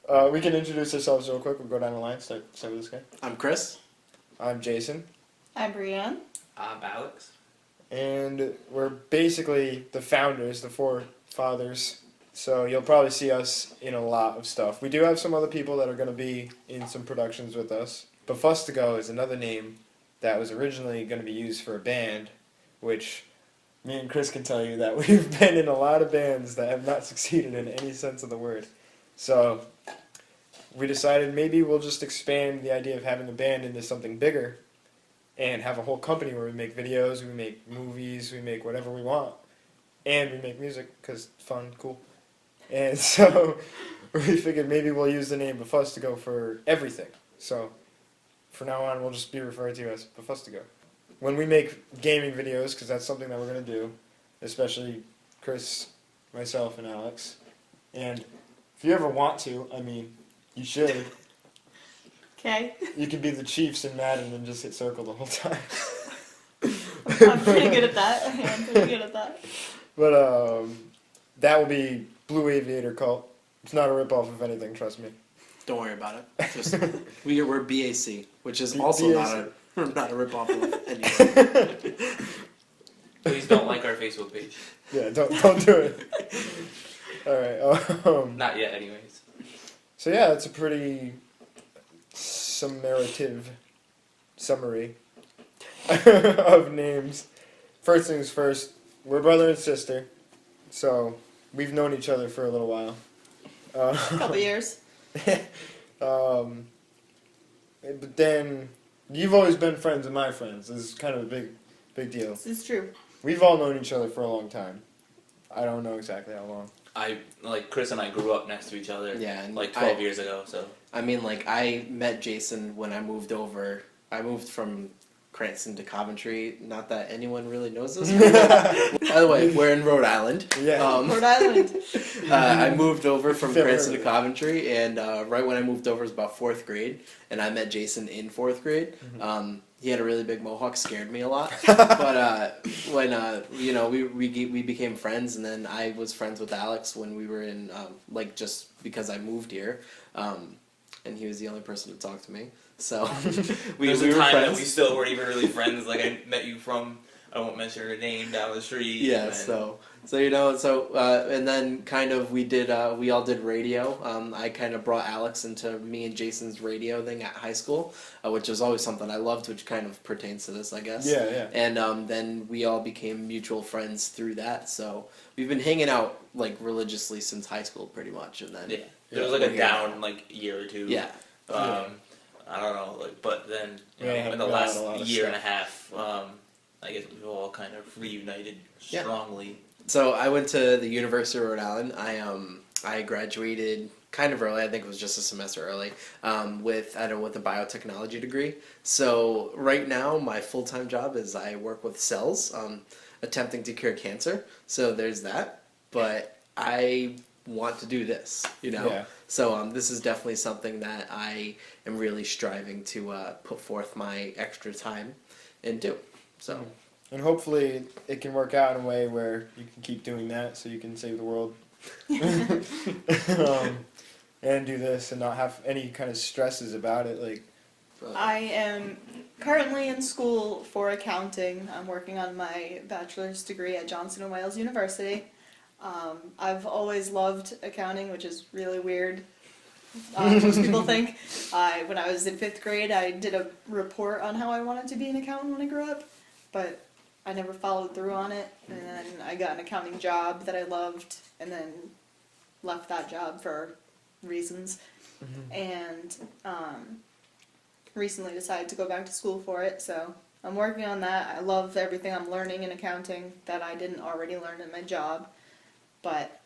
We can introduce ourselves real quick. We'll go down the line. Start with this guy. I'm Chris. I'm Jason. I'm Brianne. I'm Alex. And we're basically the founders, the forefathers. So you'll probably see us in a lot of stuff. We do have some other people that are going to be in some productions with us. Bafustago is another name that was originally going to be used for a band, which me and Chris can tell you that we've been in a lot of bands that have not succeeded in any sense of the word. So we decided maybe we'll just expand the idea of having a band into something bigger and have a whole company where we make videos, we make movies, we make whatever we want, and we make music because it's fun, cool. And so we figured maybe we'll use the name Bafustago for everything. So from now on, we'll just be referred to as Bafustago. When we make gaming videos, because that's something that we're going to do, especially Chris, myself, and Alex, and if you ever want to, I mean, you should. Okay. You could be the Chiefs in Madden and just hit circle the whole time. I'm pretty good at that. I'm pretty good at that. But that will be Blue Aviator Cult. It's not a ripoff of anything, trust me. Don't worry about it. Just we're BAC, which is also BAC. not a ripoff of anything. Please don't like our Facebook page. Yeah, don't do it. All right. Not yet, anyways. So yeah, it's a pretty summary of names. First things first, we're brother and sister, so we've known each other for a little while. Couple years. But then you've always been friends with my friends. This is kind of a big deal. This is true. We've all known each other for a long time. I don't know exactly how long. Chris and I grew up next to each other. Yeah, and like 12 years ago. So I mean, like I met Jason when I moved over. I moved from Cranston to Coventry. Not that anyone really knows this. By the way, we're in Rhode Island. Yeah. Rhode Island. I moved over from Fair Cranston to area. Coventry, and right when I moved over was about 4th grade, and I met Jason in 4th grade. Mm-hmm. He had a really big mohawk, scared me a lot. But when we became friends, and then I was friends with Alex when we were in just because I moved here, and he was the only person to talk to me. So we there's were a time that friends. we still weren't even really friends. Like I met you from, I won't mention her name, down the street. Yeah, and and then kind of we all did radio. I kind of brought Alex into me and Jason's radio thing at high school, which was always something I loved, which kind of pertains to this, I guess. Yeah. And then we all became mutual friends through that. So we've been hanging out like religiously since high school, pretty much. And then there was like a down year or two. Yeah. I don't know, but then Yeah, in the we had a lot last of year stuff. and a half, I guess we've all kind of reunited Yeah. strongly. So I went to the University of Rhode Island. I graduated kind of early. I think it was just a semester early with a biotechnology degree. So right now my full-time job is I work with cells, attempting to cure cancer. So there's that. But I want to do this, Yeah. So this is definitely something that I am really striving to put forth my extra time and do. So. And hopefully it can work out in a way where you can keep doing that so you can save the world. And do this and not have any kind of stresses about it. I am currently in school for accounting. I'm working on my bachelor's degree at Johnson & Wales University. I've always loved accounting, which is really weird. Most people think. When I was in 5th grade, I did a report on how I wanted to be an accountant when I grew up, but I never followed through on it, and then I got an accounting job that I loved, and then left that job for reasons, and recently decided to go back to school for it, so I'm working on that. I love everything I'm learning in accounting that I didn't already learn in my job, but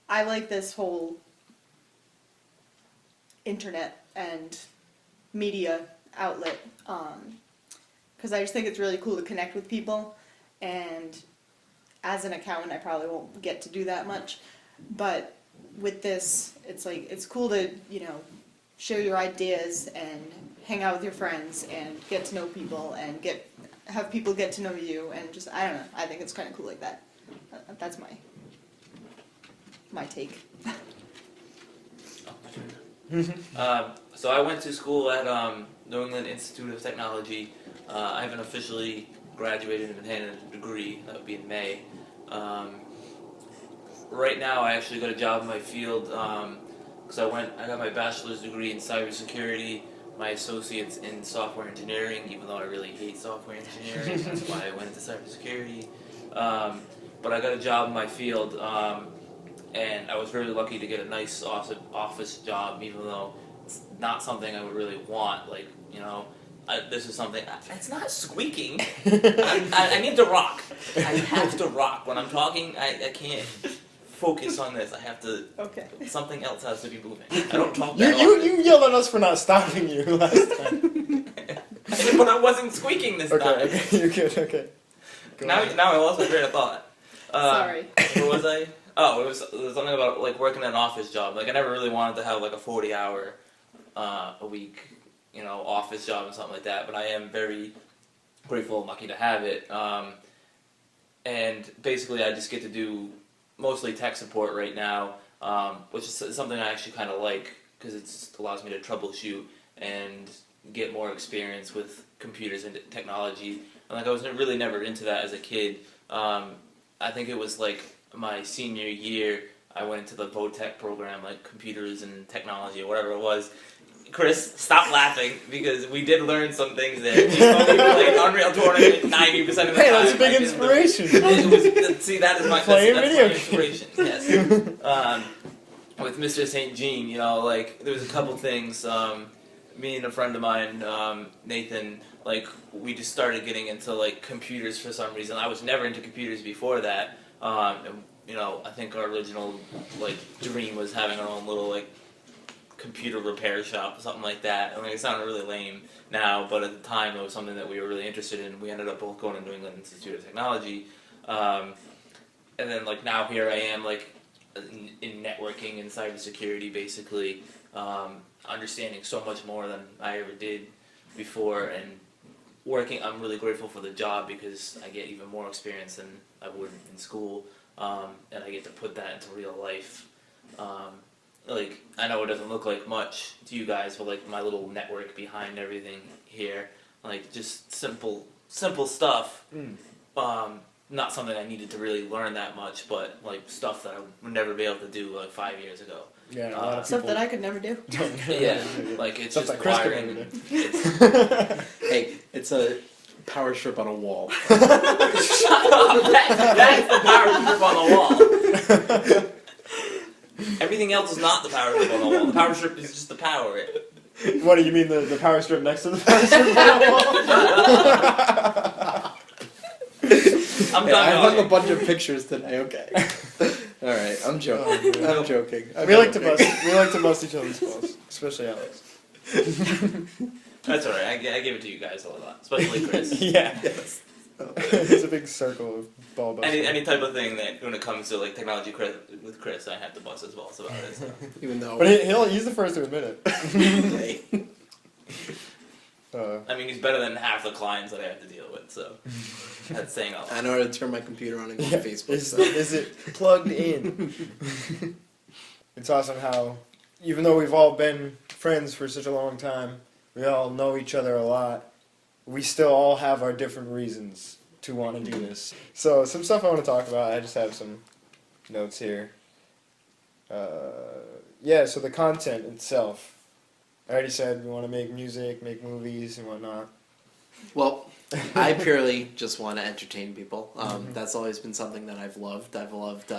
I like this whole internet and media outlet, because I just think it's really cool to connect with people, and as an accountant I probably won't get to do that much, but with this it's cool to share your ideas and hang out with your friends and get to know people and have people get to know you, and just I don't know, I think it's kind of cool like that. That's my take. So I went to school at New England Institute of Technology. I haven't officially graduated and been handed a degree. That would be in May. Right now, I actually got a job in my field because I got my bachelor's degree in cybersecurity, my associate's in software engineering, even though I really hate software engineering. That's why I went into cybersecurity. But I got a job in my field, and I was really lucky to get a nice office job, even though it's not something I would really want. Like, you know, this is something. It's not squeaking. I need to rock. I have to rock when I'm talking. I can't focus on this. I have to. Okay. Something else has to be moving. I don't talk You that often. you yelled at us for not stopping you last time. But I wasn't squeaking this time. Okay, you're good. Okay. Go Now on. I lost my train of thought. Sorry. Where was I? Oh, it was something about like working an office job. Like I never really wanted to have like a 40-hour a week, you know, office job and something like that. But I am very grateful and lucky to have it. And basically, I just get to do mostly tech support right now, which is something I actually kind of like because it allows me to troubleshoot and get more experience with computers and technology. And like I was really never into that as a kid. I think it was like my senior year, I went into the VOTech program, like computers and technology or whatever it was. Chris, stop laughing because we did learn some things there. We played Unreal Tournament 90% of the time. Hey, that's a big I did inspiration. It was, see, that is my Playing that's video my inspiration. Yes. With Mr. St. Jean, you know, like there was a couple things. Me and a friend of mine, Nathan, like we just started getting into like computers for some reason. I was never into computers before that. And, you know, I think our original like dream was having our own little like computer repair shop or something like that. I mean, it sounded really lame now, but at the time it was something that we were really interested in. We ended up both going to New England Institute of Technology, and then like now here I am like in networking and cybersecurity, basically understanding so much more than I ever did before, and working. I'm really grateful for the job because I get even more experience than I would in school, and I get to put that into real life. Like, I know it doesn't look like much to you guys, but like my little network behind everything here, like just simple stuff. Not something I needed to really learn that much, but like stuff that I would never be able to do like 5 years ago. Yeah, a lot of Stuff people that I could never do. don't Yeah, like it's Stuff just that Chris could wiring. never do. It's, Hey, it's a power strip on a wall. shut up! That's the power strip on the wall. Everything else is not the power strip on the wall. The power strip is just to power it. What do you mean, the power strip next to the power strip on the wall? I'm Hey, done I hung a talking. bunch of pictures today. Okay. All right, I'm joking. Oh, man. I'm joking. We like to bust each other's balls, especially Alex. That's alright, I give it to you guys a lot, especially Chris. Yeah. Yes. It's a big circle of ball busting. Any type of thing that when it comes to like technology with Chris, I have to bust his balls about it. So. Even though. But he's the first to admit it. Hey. I mean, he's better than half the clients that I have to deal with, so that's saying a lot. I know how to turn my computer on and go on Facebook. Is, So. is it plugged in? It's awesome how, even though we've all been friends for such a long time, we all know each other a lot, we still all have our different reasons to want to do this. So, some stuff I want to talk about, I just have some notes here. Yeah, so the content itself. I already said we want to make music, make movies, and whatnot. Well, I purely just want to entertain people. That's always been something that I've loved. I've loved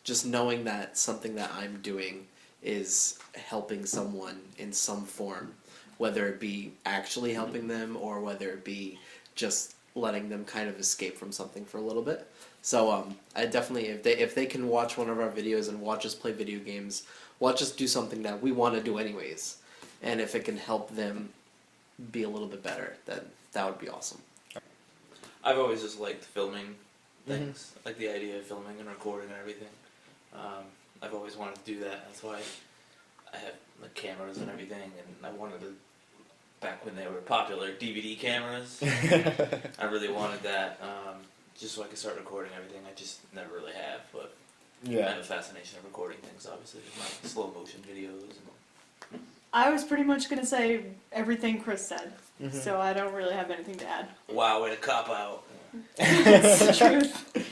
just knowing that something that I'm doing is helping someone in some form, whether it be actually helping them or whether it be just letting them kind of escape from something for a little bit. So I definitely, if they can watch one of our videos and watch us play video games, watch us do something that we want to do anyways, and if it can help them be a little bit better, then that would be awesome. I've always just liked filming things, like the idea of filming and recording and everything. I've always wanted to do that. That's why I have like cameras and everything, and I wanted to, back when they were popular, DVD cameras. I really wanted that, just so I could start recording everything. I just never really have, but I Yeah. have a fascination of recording things, obviously, with my slow motion videos. And I was pretty much gonna say everything Chris said, Mhm. so I don't really have anything to add. Wow, way to cop out. It's the truth.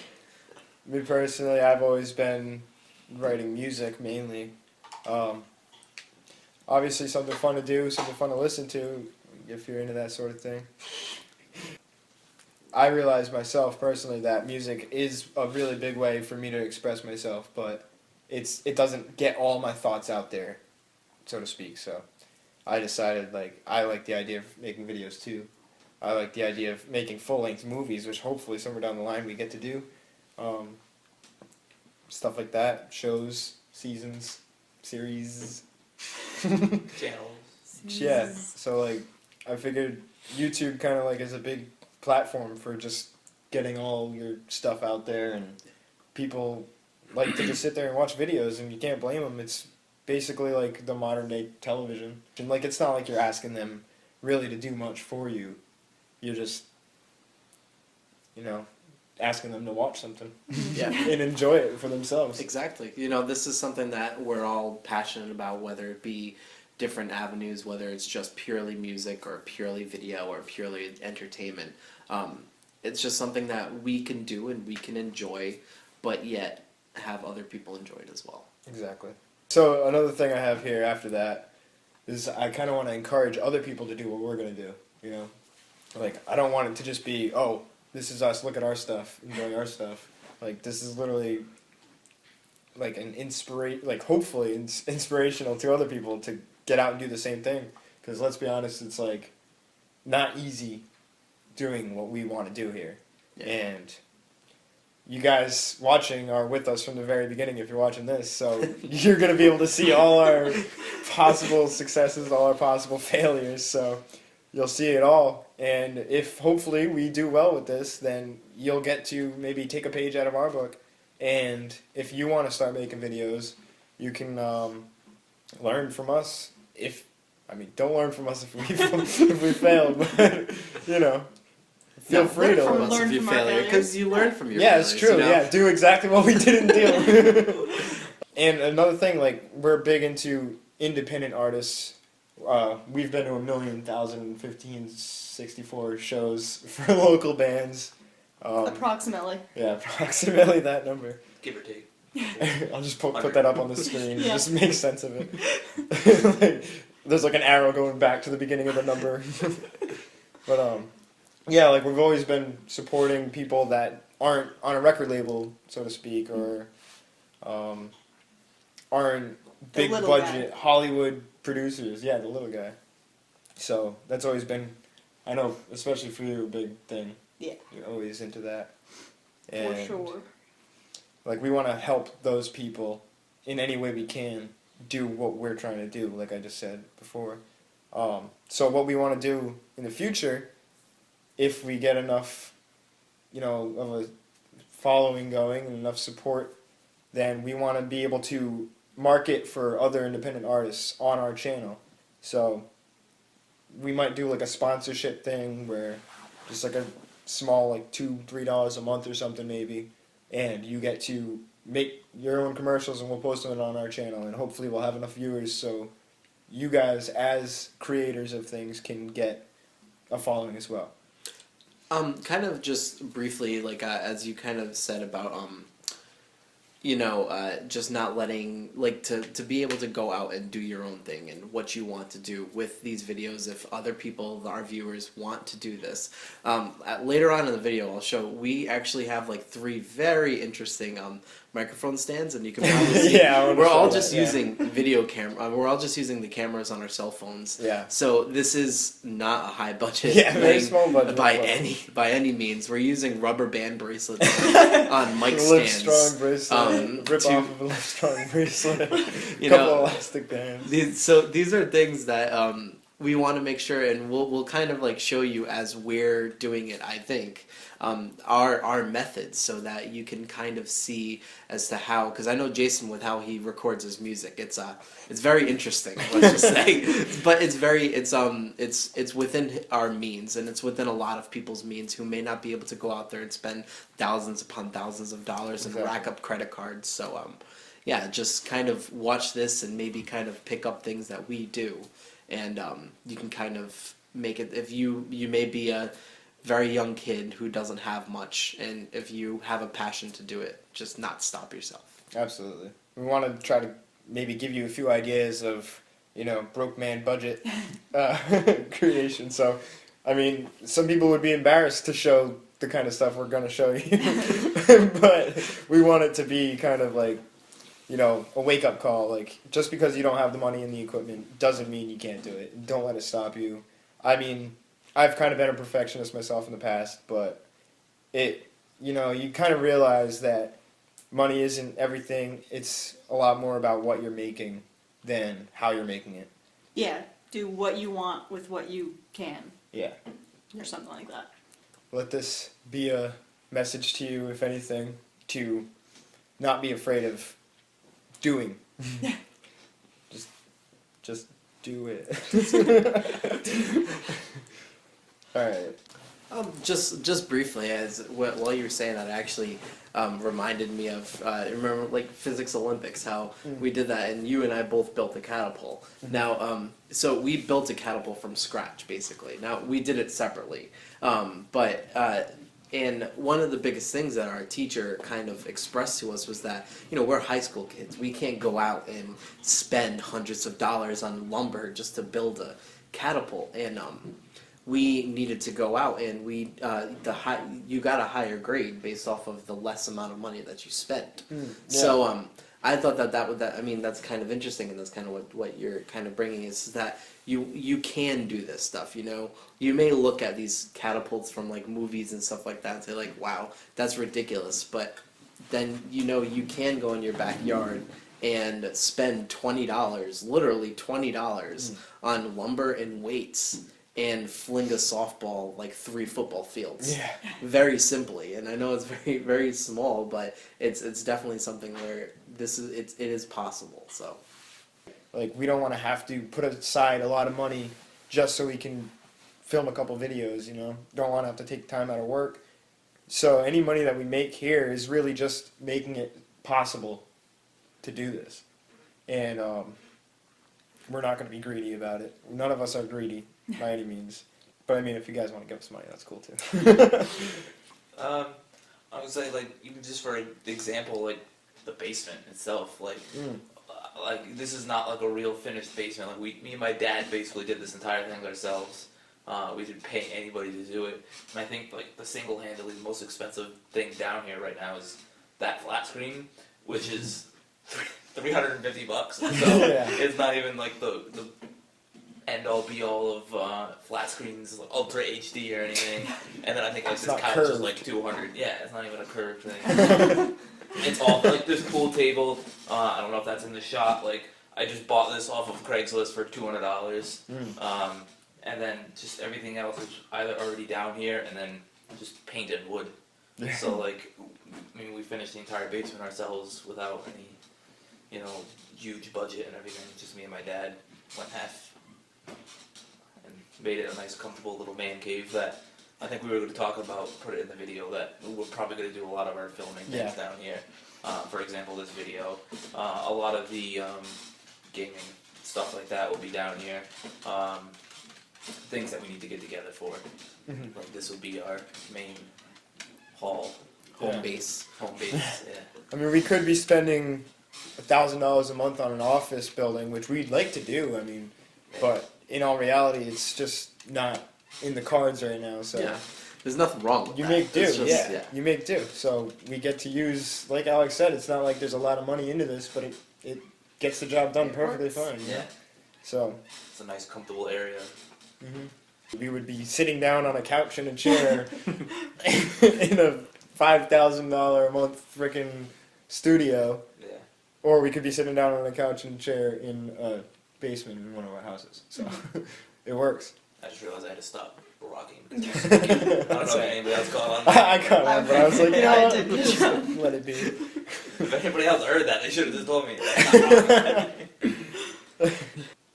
Me personally, I've always been writing music mainly. Obviously, something fun to do, something fun to listen to, if you're into that sort of thing. I realize myself personally that music is a really big way for me to express myself, but it doesn't get all my thoughts out there, so to speak. So I decided I like the idea of making videos too. I like the idea of making full-length movies, which hopefully somewhere down the line we get to do. Stuff like that, shows, seasons, series. Channels. Yeah, so I figured YouTube kind of is a big platform for just getting all your stuff out there, and people like to just sit there and watch videos, and you can't blame them. It's basically like the modern day television, and it's not like you're asking them really to do much for you. You're just, asking them to watch something Yeah. and enjoy it for themselves. Exactly. This is something that we're all passionate about, whether it be different avenues, whether it's just purely music or purely video or purely entertainment. It's just something that we can do and we can enjoy, but yet have other people enjoy it as well. Exactly. So another thing I have here after that is I kind of want to encourage other people to do what we're going to do, I don't want it to just be, oh, this is us, look at our stuff, enjoy our stuff. This is literally hopefully inspirational to other people to get out and do the same thing. Because let's be honest, it's not easy doing what we want to do here. Yeah. And you guys watching are with us from the very beginning if you're watching this, so you're going to be able to see all our possible successes, all our possible failures, so you'll see it all. And if hopefully we do well with this, then you'll get to maybe take a page out of our book. And if you want to start making videos, you can learn from us. Don't learn from us if we fail, but feel free to Learn learn. if you from our failure, failures. because you learn from your Yeah, failures. it's true. Yeah, do exactly what we didn't do. And another thing, we're big into independent artists. We've been to 1,000,015,64 shows for local bands. Approximately. Yeah, approximately that number. Give or take. I'll just put that up on the screen. Yeah. Just make sense of it. There's an arrow going back to the beginning of the number. But yeah, we've always been supporting people that aren't on a record label, so to speak, or aren't big little budget guy. Hollywood producers. Yeah, the little guy. So that's always been, I know, especially for you, a big thing. Yeah. You're always into that. For And sure. we want to help those people in any way we can do what we're trying to do, like I just said before. So what we want to do in the future, if we get enough, of a following going and enough support, then we want to be able to market for other independent artists on our channel. So we might do a sponsorship thing where just a small $2-3 a month or something maybe, and you get to make your own commercials and we'll post them on our channel, and hopefully we'll have enough viewers so you guys as creators of things can get a following as well. Kind of just briefly, as you kind of said about just not letting, to be able to go out and do your own thing and what you want to do with these videos if other people, our viewers, want to do this. Later on in the video, I'll show, we actually have 3 very interesting microphone stands, and you can probably see Yeah, we're all that, just yeah. using video camera. We're all just using the cameras on our cell phones. Yeah. So this is not a high budget Yeah, very thing small budget, by but- any means. We're using rubber band bracelets on mic Live stands. strong bracelet. Rip to- off of a Live strong bracelet. You Couple know, of elastic bands. these are things that we want to make sure, and we'll kind of show you as we're doing it. I think our methods, so that you can kind of see as to how. Because I know Jason with how he records his music, it's very interesting. Let's just say, but it's within our means, and it's within a lot of people's means who may not be able to go out there and spend thousands upon thousands of dollars and Exactly. rack up credit cards. So yeah, just kind of watch this and maybe kind of pick up things that we do, and you can kind of make it. If you may be a very young kid who doesn't have much, and if you have a passion to do it, just not stop yourself. Absolutely. We want to try to maybe give you a few ideas of, broke man budget creation. So, I mean, some people would be embarrassed to show the kind of stuff we're going to show you. But we want it to be kind of like, a wake-up call. Like, just because you don't have the money and the equipment doesn't mean you can't do it. Don't let it stop you. I mean, I've kind of been a perfectionist myself in the past, but you kind of realize that money isn't everything. It's a lot more about what you're making than how you're making it. Yeah, do what you want with what you can, Yeah. or something like that. Let this be a message to you, if anything, to not be afraid of doing. Just do it. All right. Just briefly, while you were saying that, it actually reminded me of remember like physics Olympics, how we did that, and you and I both built a catapult. Now, so we built a catapult from scratch, basically. Now we did it separately, but and one of the biggest things that our teacher kind of expressed to us was that we're high school kids. We can't go out and spend hundreds of dollars on lumber just to build a catapult, and we needed to go out and you got a higher grade based off of the less amount of money that you spent. Yeah. So I thought that's kind of interesting, and that's kind of what you're kind of bringing is that you can do this stuff. You may look at these catapults from like movies and stuff like that and say like, wow, that's ridiculous, but then you can go in your backyard and spend $20, literally $20 on lumber and weights, and fling a softball like 3 football fields. Yeah. Very simply, and I know it's very, very small, but it's definitely something where it is possible. So, Like, we don't want to have to put aside a lot of money just so we can film a couple videos. Don't want to have to take time out of work. So any money that we make here is really just making it possible to do this, and we're not going to be greedy about it. None of us are greedy by any means. But I mean, if you guys want to give us money, that's cool too. I would say, like, even just for example, like the basement itself, like this is not like a real finished basement. Like me and my dad basically did this entire thing ourselves. We didn't pay anybody to do it, and I think like the single-handedly most expensive thing down here right now is that flat screen, which is $350. So Yeah. it's not even like the end-all be-all of flat screens, like Ultra HD or anything. And then I think like this couch is like $200. Yeah, it's not even a curved thing. It's all like this pool table. I don't know if that's in the shop. Like I just bought this off of Craigslist for $200. And then just everything else is either already down here and then just painted wood. Yeah. So like, I mean, we finished the entire basement ourselves without any, huge budget and everything. Just me and my dad went half and made it a nice, comfortable little man cave that I think we were going to talk about, put it in the video, that we're probably going to do a lot of our filming things down here. For example, this video. A lot of the gaming stuff like that will be down here. Things that we need to get together for. Like this will be our main home base. Yeah. I mean, we could be spending $1,000 a month on an office building, which we'd like to do. I mean, but in all reality, it's just not in the cards right now. So yeah, there's nothing wrong with you that. make do. It's just, You make do. So we get to use, like Alex said, it's not like there's a lot of money into this, but it gets the job done perfectly fine. Yeah. So It's a nice, comfortable area. we would be sitting down on a couch and a chair in a $5,000 a month freaking studio, Yeah. or we could be sitting down on a couch and a chair in a basement in one of our houses. So it works. I just realized I had to stop rocking. I don't know if anybody else caught on. I caught on, but I was like, Yeah, I yeah, did. just let it be. If anybody else heard that, they should have just told me.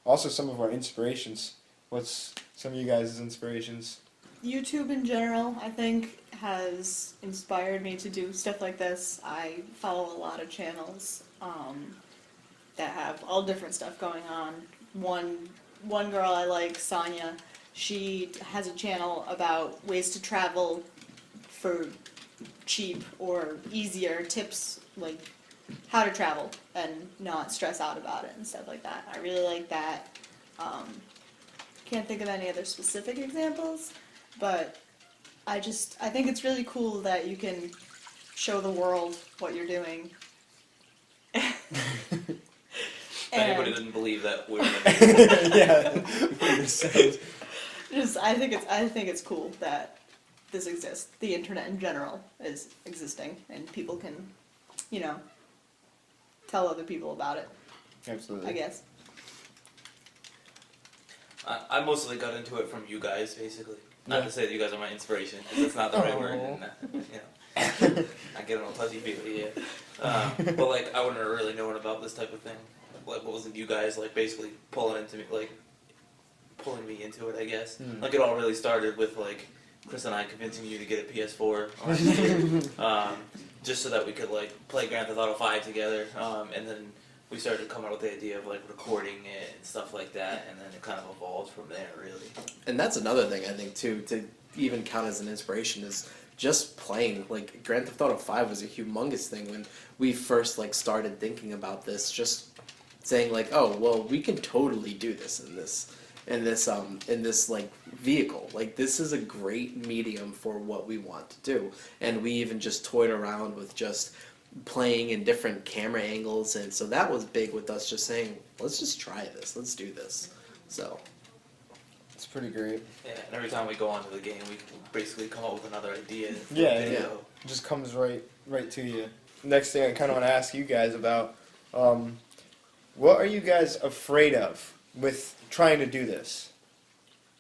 Also, some of our inspirations. What's some of you guys' inspirations? YouTube in general, I think, has inspired me to do stuff like this. I follow a lot of channels that have all different stuff going on. One girl I like, Sonia, she has a channel about ways to travel for cheap or easier, tips like how to travel and not stress out about it and stuff like that. I really like that. Can't think of any other specific examples, but I think it's really cool that you can show the world what you're doing. If anybody didn't believe that, we're Yeah. I think it's cool that this exists. The internet in general is existing, and people can, tell other people about it. Absolutely. I guess. I mostly got into it from you guys, basically. Yeah. Not to say that you guys are my inspiration, 'cause that's not the right word. And, I get on a fuzzy feeling, yeah. But like, I wouldn't have really known about this type of thing. Like, what was it you guys like basically pulling me into it, I guess. Like, it all really started with like Chris and I convincing you to get a PS4 last year, just so that we could like play Grand Theft Auto 5 together, and then we started to come up with the idea of like recording it and stuff like that, and then it kind of evolved from there, really. And that's another thing I think too, to even count as an inspiration, is just playing. Like Grand Theft Auto 5 was a humongous thing when we first like started thinking about this, just saying like, oh well, we can totally do this in this like vehicle. Like this is a great medium for what we want to do. And we even just toyed around with just playing in different camera angles, and so that was big with us, just saying, let's just try this, let's do this. So It's pretty great. Yeah, and every time we go onto the game, we basically come up with another idea. For Yeah, a video. It just comes right to you. Next thing I kind of want to ask you guys about, what are you guys afraid of with trying to do this?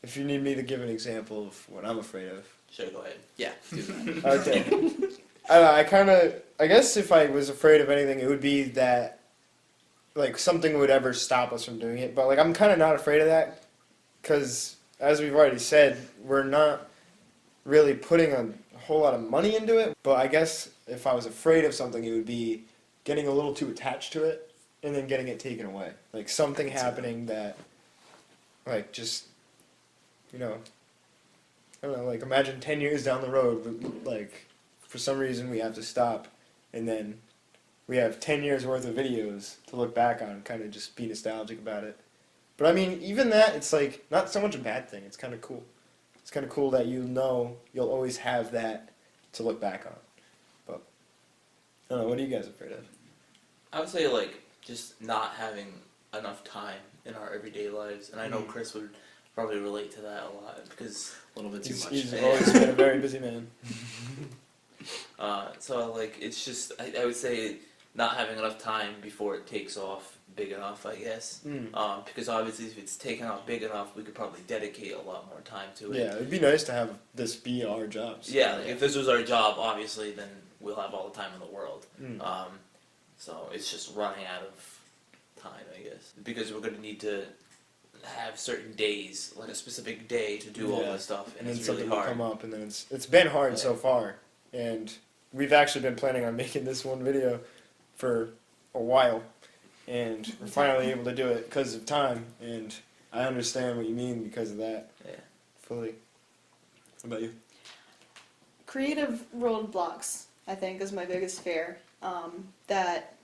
If you need me to give an example of what I'm afraid of. Sure, go ahead. yeah, do that. Okay. I don't know, I guess if I was afraid of anything, it would be that, like, something would ever stop us from doing it. But, like, I'm kind of not afraid of that, because, as we've already said, we're not really putting a whole lot of money into it. But I guess if I was afraid of something, it would be getting a little too attached to it, and then getting it taken away. Like, something happening that, like, just, I don't know, like, imagine 10 years down the road, like, for some reason we have to stop, and then we have 10 years worth of videos to look back on, kind of just be nostalgic about it. But I mean, even that, it's like, not so much a bad thing, it's kind of cool. It's kind of cool that you'll always have that to look back on. But, I don't know, what are you guys afraid of? I would say, like, just not having enough time in our everyday lives. And I know Chris would probably relate to that a lot, because A little bit too much. He's always been a very busy man. So, like, it's just, I would say not having enough time before it takes off big enough, I guess. Because obviously if it's taken off big enough, we could probably dedicate a lot more time to it. Yeah, it'd be nice to have this be our jobs. Yeah, like, if this was our job, obviously, then we'll have all the time in the world. So it's just running out of time, I guess. Because we're going to need to have certain days, like a specific day to do all this stuff, and then it's really something will hard. come up, and then it's been hard Yeah. so far, and we've actually been planning on making this one video for a while, and we're finally able to do it because of time, and I understand what you mean because of that. Yeah. Fully. What about you? Creative roadblocks, I think, is my biggest fear. That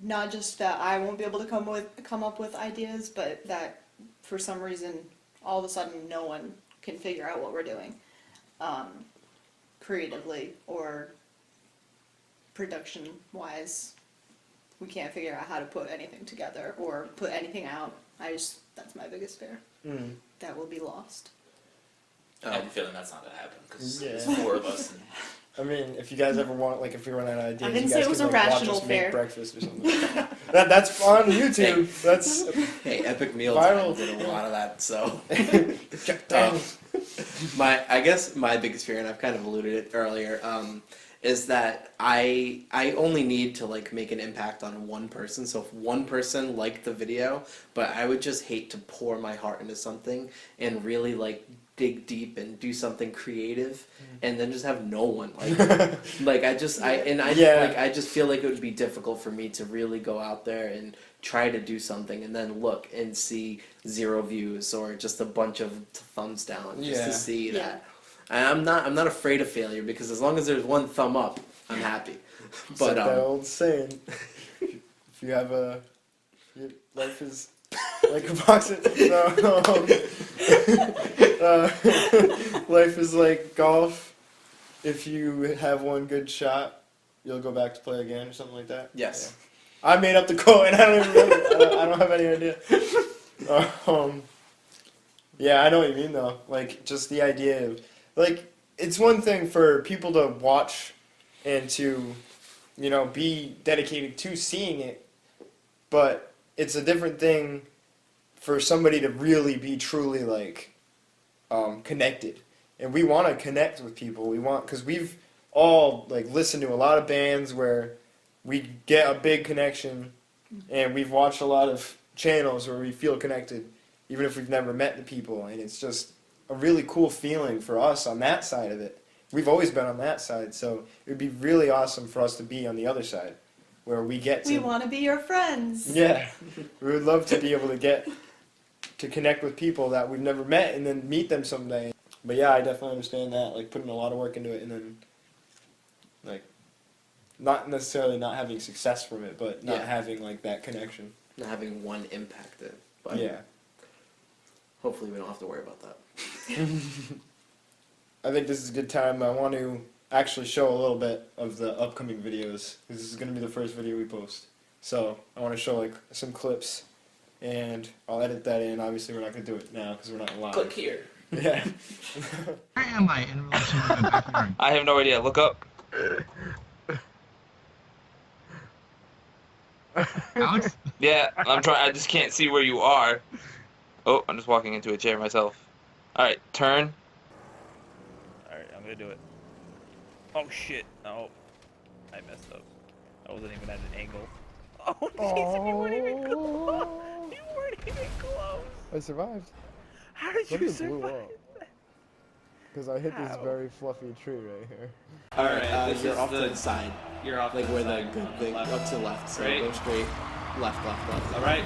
not just that I won't be able to come up with ideas, but that for some reason all of a sudden no one can figure out what we're doing, creatively or production wise. We can't figure out how to put anything together or put anything out. That's my biggest fear. That will be lost. I have a feeling that's not going to happen, because Yeah. there's 4 of us. And I mean, if you guys ever want, like, if we run out of ideas, I didn't you say guys it was can, a like, watch rational us fear. make breakfast or something. That's on YouTube. That's Hey, Epic Meal Viral. Time did a lot of that, so. check down. I guess my biggest fear, and I've kind of alluded it earlier, is that I only need to like make an impact on one person. So if one person liked the video, but I would just hate to pour my heart into something and really like dig deep and do something creative and then just have no one like I just feel like it would be difficult for me to really go out there and try to do something and then look and see 0 views or just a bunch of thumbs down just to see that. I'm not afraid of failure because as long as there's one thumb up, I'm happy. It's But like that old saying, if you have your life is like a box of, life is like golf. If you have one good shot, you'll go back to play again or something like that. yes. Yeah. I made up the quote and I don't even remember. I don't have any idea. Yeah, I know what you mean though. Like just the idea of like it's one thing for people to watch and to, you know, be dedicated to seeing it, but it's a different thing for somebody to really be truly like connected. And we want to connect with people. We want, because we've all like listened to a lot of bands where we get a big connection, and we've watched a lot of channels where we feel connected, even if we've never met the people. And it's just a really cool feeling for us on that side of it. We've always been on that side, so it would be really awesome for us to be on the other side, where we get to... We want to be your friends. Yeah, we would love to be able to get to connect with people that we've never met and then meet them someday. But yeah, I definitely understand that, like putting a lot of work into it and then like not necessarily not having success from it, but not having like that connection. Not having one impact it. But Yeah. hopefully we don't have to worry about that. I think this is a good time. I want to actually show a little bit of the upcoming videos. This is going to be the first video we post. So I want to show like some clips, and I'll edit that in. Obviously we're not going to do it now because we're not live. Click here. Yeah. Where am I in relation to my backyard? I have no idea. Look up. Alex? Yeah, I'm trying. I just can't see where you are. Oh, I'm just walking into a chair myself. All right, turn. All right, I'm gonna do it. Oh shit! Oh, I messed up. I wasn't even at an angle. Oh jeez, you weren't even close. You weren't even close. I survived. How did you survive? Because I hit this How? very fluffy tree right here. Alright, this you're is off to the- the side. You're off. Like to where the the side, good on the thing, left. up to left. So Right. go straight. Left. All right,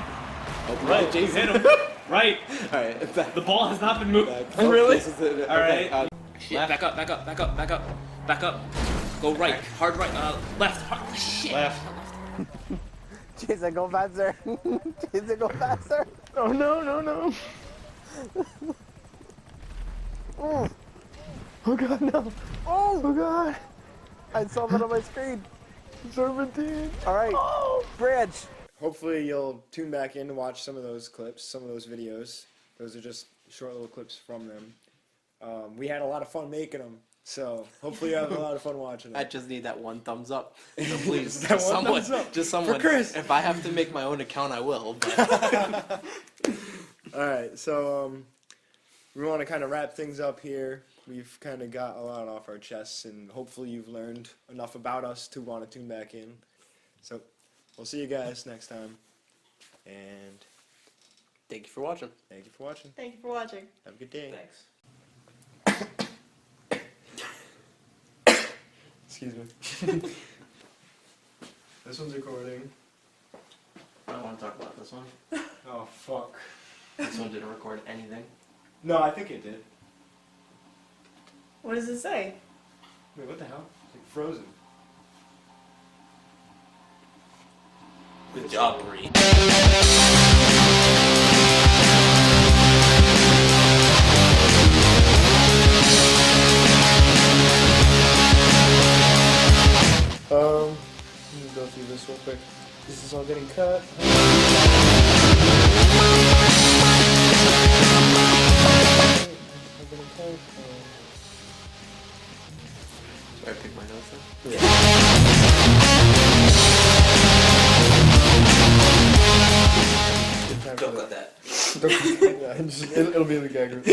Oh, right, you Jason. hit him. Right, Alright, back. the ball has not been moved. Back. Oh, really? This is it. All Okay, right. Shit, back up, back up, back up, back up, back up. Go right, hard right, left, hard. Shit. Left. Jason, go faster. Jason, go faster. Oh no. Oh, Oh god, no. Oh god. I saw that on my screen. Serpentine. All right, bridge. Hopefully you'll tune back in to watch some of those clips, some of those videos. Those are just short little clips from them. We had a lot of fun making them, so hopefully you have a lot of fun watching I them. just need that one thumbs up. So please, That one someone, thumbs up. just someone. For Chris. If I have to make my own account, I will. But Alright, so we want to kind of wrap things up here. We've kind of got a lot off our chests, and hopefully you've learned enough about us to want to tune back in. So we'll see you guys next time, and thank you for watching. thank you for watching. Thank you for watching. Have a good day. Thanks. Excuse me. This one's recording. I don't want to talk about this one. Oh, fuck. This one didn't record anything. No, I think it did. What does it say? Wait, what the hell? It's like frozen. Good job, Bree. Let me go through this real quick. This is all getting cut. Should I pick my notes up? Don't cut that. Yeah, it'll be in the gag room.